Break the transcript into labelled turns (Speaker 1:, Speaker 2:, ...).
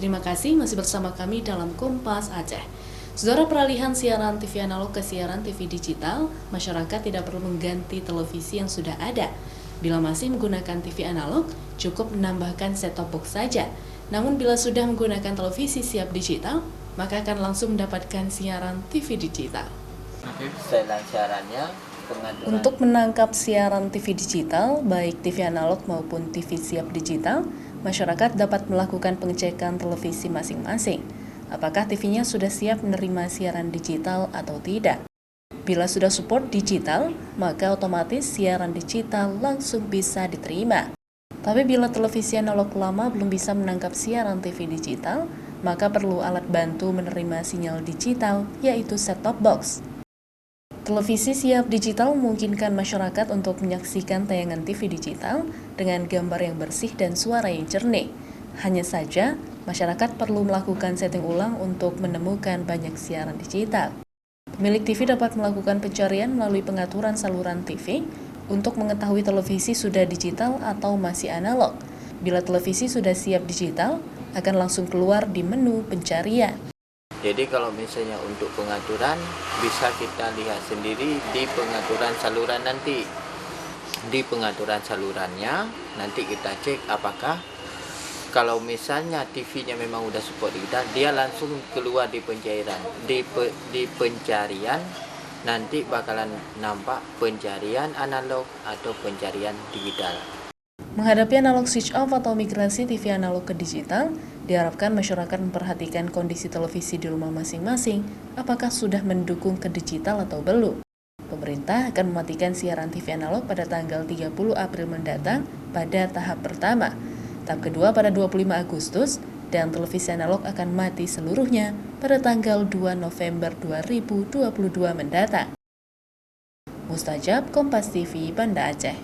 Speaker 1: Terima kasih masih bersama kami dalam Kompas Aceh. Saudara, peralihan siaran TV analog ke siaran TV digital, masyarakat tidak perlu mengganti televisi yang sudah ada. Bila masih menggunakan TV analog, cukup menambahkan set-top box saja. Namun bila sudah menggunakan televisi siap digital, maka akan langsung mendapatkan siaran TV digital. Untuk menangkap siaran TV digital, baik TV analog maupun TV siap digital, masyarakat dapat melakukan pengecekan televisi masing-masing. Apakah TV-nya sudah siap menerima siaran digital atau tidak? Bila sudah support digital, maka otomatis siaran digital langsung bisa diterima. Tapi bila televisi analog lama belum bisa menangkap siaran TV digital, maka perlu alat bantu menerima sinyal digital, yaitu set-top box. Televisi siap digital memungkinkan masyarakat untuk menyaksikan tayangan TV digital dengan gambar yang bersih dan suara yang jernih. Hanya saja, masyarakat perlu melakukan setting ulang untuk menemukan banyak siaran digital. Pemilik TV dapat melakukan pencarian melalui pengaturan saluran TV untuk mengetahui televisi sudah digital atau masih analog. Bila televisi sudah siap digital, akan langsung keluar di menu pencarian.
Speaker 2: Jadi kalau misalnya untuk pengaturan bisa kita lihat sendiri di pengaturan saluran nanti. Di pengaturan salurannya nanti kita cek apakah kalau misalnya TV-nya memang udah support digital, dia langsung keluar di pencarian. Di pencarian nanti bakalan nampak pencarian analog atau pencarian digital.
Speaker 1: Menghadapi analog switch off atau migrasi TV analog ke digital, diharapkan masyarakat memperhatikan kondisi televisi di rumah masing-masing, apakah sudah mendukung ke digital atau belum. Pemerintah akan mematikan siaran TV analog pada tanggal 30 April mendatang pada tahap pertama. Tahap kedua pada 25 Agustus, dan televisi analog akan mati seluruhnya pada tanggal 2 November 2022 mendatang. Mustajab, Kompas TV, Banda Aceh.